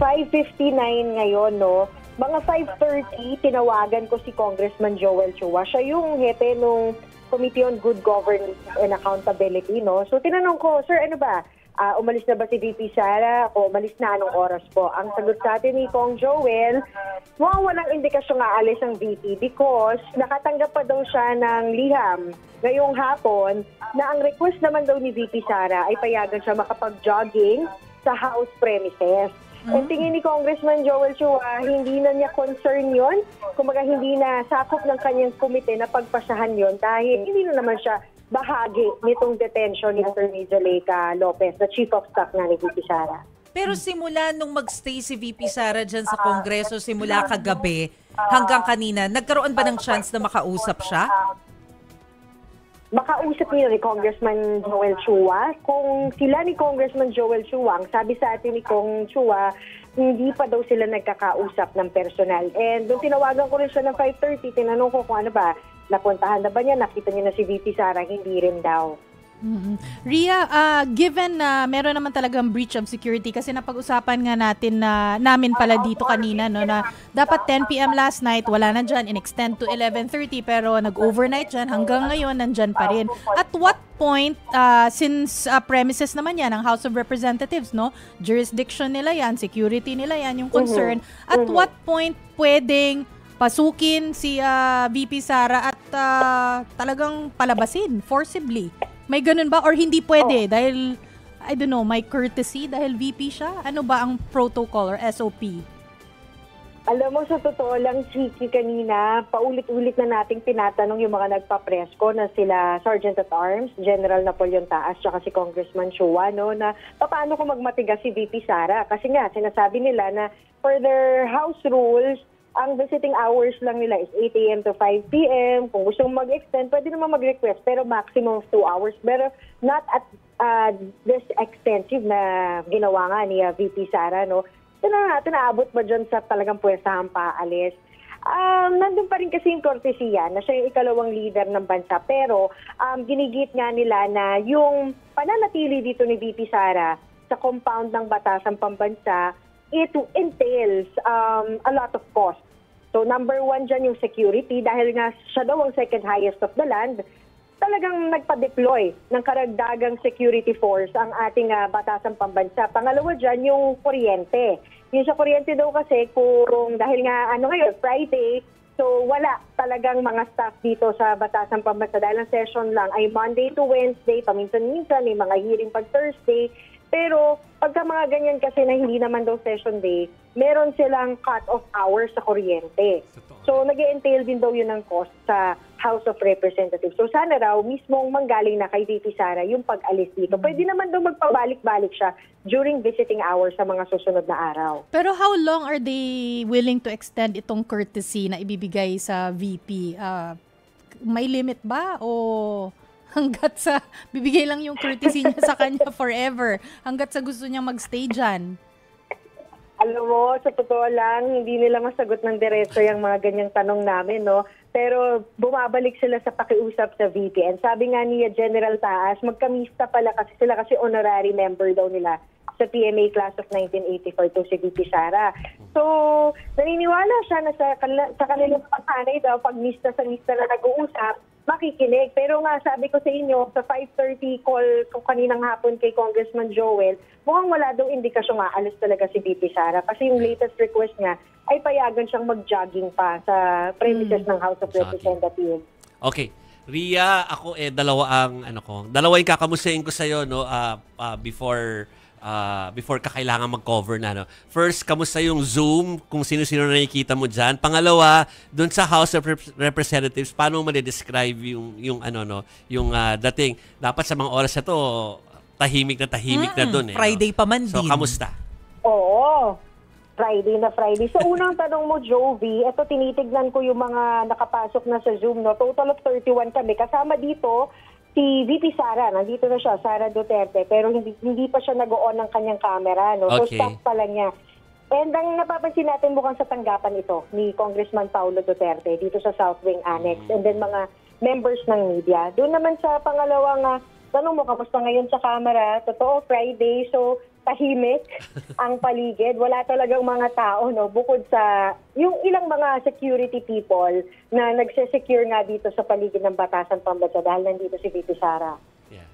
5:59 ngayon, no? Mga 5:30, tinawagan ko si Congressman Joel Chua. Siya yung hepe nung Committee on Good Governance and Accountability, no? So tinanong ko, sir, ano ba? Umalis na ba si VP Sara? O umalis na, anong oras po? Ang sagot sa atin ni Kong Joel, mukhang walang indikasyon nga alis ang VP because nakatanggap pa daw siya ng liham ngayong hapon na ang request naman daw ni VP Sara ay payagan siya makapag-jogging sa house premises. Ang tingin ni Congressman Joel Chua, hindi na niya concern yon, kumbaga hindi na sakop ng kanyang komite na pagpasahan yon dahil hindi na naman siya bahagi nitong detention ni Atty. Zaleika Lopez, the Chief of Staff na ni VP Sara. Pero simula nung magstay si VP Sara dyan sa Kongreso, simula kagabi hanggang kanina, nagkaroon ba ng chance na makausap siya? Makausap niyo ni Congressman Joel Chua. Kung sila ni Congressman Joel Chua, ang sabi sa atin ni Kong Chua, hindi pa daw sila nagkakausap ng personal. And nung tinawagan ko rin siya ng 5:30, tinanong ko kung ano ba, napuntahan na ba niya, nakita niya na si VP Sara, hindi rin daw. Ria, given na meron naman talagang breach of security kasi napag-usapan nga natin na namin pala dito kanina no, na dapat 10 p.m. last night, wala na dyan, in-extend to 11:30 pero nag-overnight dyan, hanggang ngayon nandyan pa rin. At what point, since premises naman yan ng House of Representatives, no, jurisdiction nila yan, security nila yan, yung concern, at what point pwedeng pasukin si VP Sara at talagang palabasin forcibly? May ganun ba? Or hindi pwede dahil, I don't know, may courtesy dahil VP siya? Ano ba ang protocol or SOP? Alam mo, sa totoo lang, Chiki, kanina, paulit-ulit na nating tinatanong yung mga nagpa-presko na sila Sergeant at Arms, General Napoleon Taas, tsaka si Congressman Chua, no, na paano kung magmatigas si VP Sara? Kasi nga, sinasabi nila na for their house rules, ang visiting hours lang nila is 8 a.m. to 5 p.m. Kung gusto mong mag-extend, pwede naman mag-request, pero maximum of 2 hours. Pero not at this extensive na ginawa nga ni VP Sara, no? Tinaabot ba dyan sa talagang pwesahang paalis? Nandun pa rin kasi yung kortesiya na siya yung ikalawang leader ng bansa. Pero ginigit nga nila na yung pananatili dito ni VP Sara sa compound ng Batasang Pambansa, it entails a lot of cost. So number one dyan yung security dahil nga siya daw ang second highest of the land. Talagang nagpa-deploy ng karagdagang security force ang ating Batasang Pambansa. Pangalawa dyan yung kuryente. Yung sa kuryente daw kasi kung dahil nga ngayon, Friday, so wala talagang mga staff dito sa Batasang Pambansa dahil ang session lang ay Monday to Wednesday, paminsan-minsan may mga hearing pag Thursday. Pero pagka mga ganyan kasi na hindi naman daw session day, meron silang cut-off hours sa kuryente. So nag-entail din daw yun ng cost sa House of Representatives. So sana raw mismong manggaling na kay VP Sara yung pag-alis dito. Pwede naman daw magpabalik-balik siya during visiting hours sa mga susunod na araw. Pero how long are they willing to extend itong courtesy na ibibigay sa VP? May limit ba o hanggat sa bibigay lang yung courtesy niya sa kanya forever, hanggat sa gusto niya magstay dyan? Alam mo, sa totoo lang, hindi nila masagot ng diretso yung mga ganyang tanong namin, no? Pero bumabalik sila sa pakiusap sa VP. And sabi nga niya, General Taas, magkamista pala kasi sila kasi honorary member daw nila sa PMA Class of 1984 to si VP Sara. So, naniniwala siya na sa kanilang pagsanay daw, pag mista sa mista na nag-uusap, makikinig. Pero nga, sabi ko sa inyo, sa 5:30 call ko kaninang hapon kay Congressman Joel, mukhang wala daw indikasyon nga, alis talaga si VP Sara. Kasi yung latest request niya ay payagan siyang mag-jogging pa sa premises ng House of Representatives. Okay. Ria, ako dalawa yung kakamusayin ko sa iyo no before kakailangan mag-cover na, no? First, kamusta yung Zoom? Kung sino-sino na nakikita mo dyan. Pangalawa, doon sa House of Representatives, paano mo ma-describe yung dating? Dapat sa mga oras na to, tahimik na doon. Friday pa man din. So, kamusta? Oo. Friday na Friday. So, unang tanong mo, Jovi, ito tinitignan ko yung mga nakapasok na sa Zoom, no? Total of 31 kami. Kasama dito, si VP Sara, nandito na siya, Sara Duterte, pero hindi pa siya nag-on ng kanyang camera, no? Okay. So, stop pa lang niya. And ang napapansin natin mukhang sa tanggapan ito ni Congressman Paulo Duterte dito sa South Wing Annex and then mga members ng media. Doon naman sa pangalawang tanong mo, kamusta ngayon sa camera? Totoo, Friday. So, tahimik ang paligid. Wala talagang mga tao, no? Bukod sa yung ilang mga security people na nagse-secure nga dito sa paligid ng Batasan Pambansa dahil nandito si VP Sara. Yeah.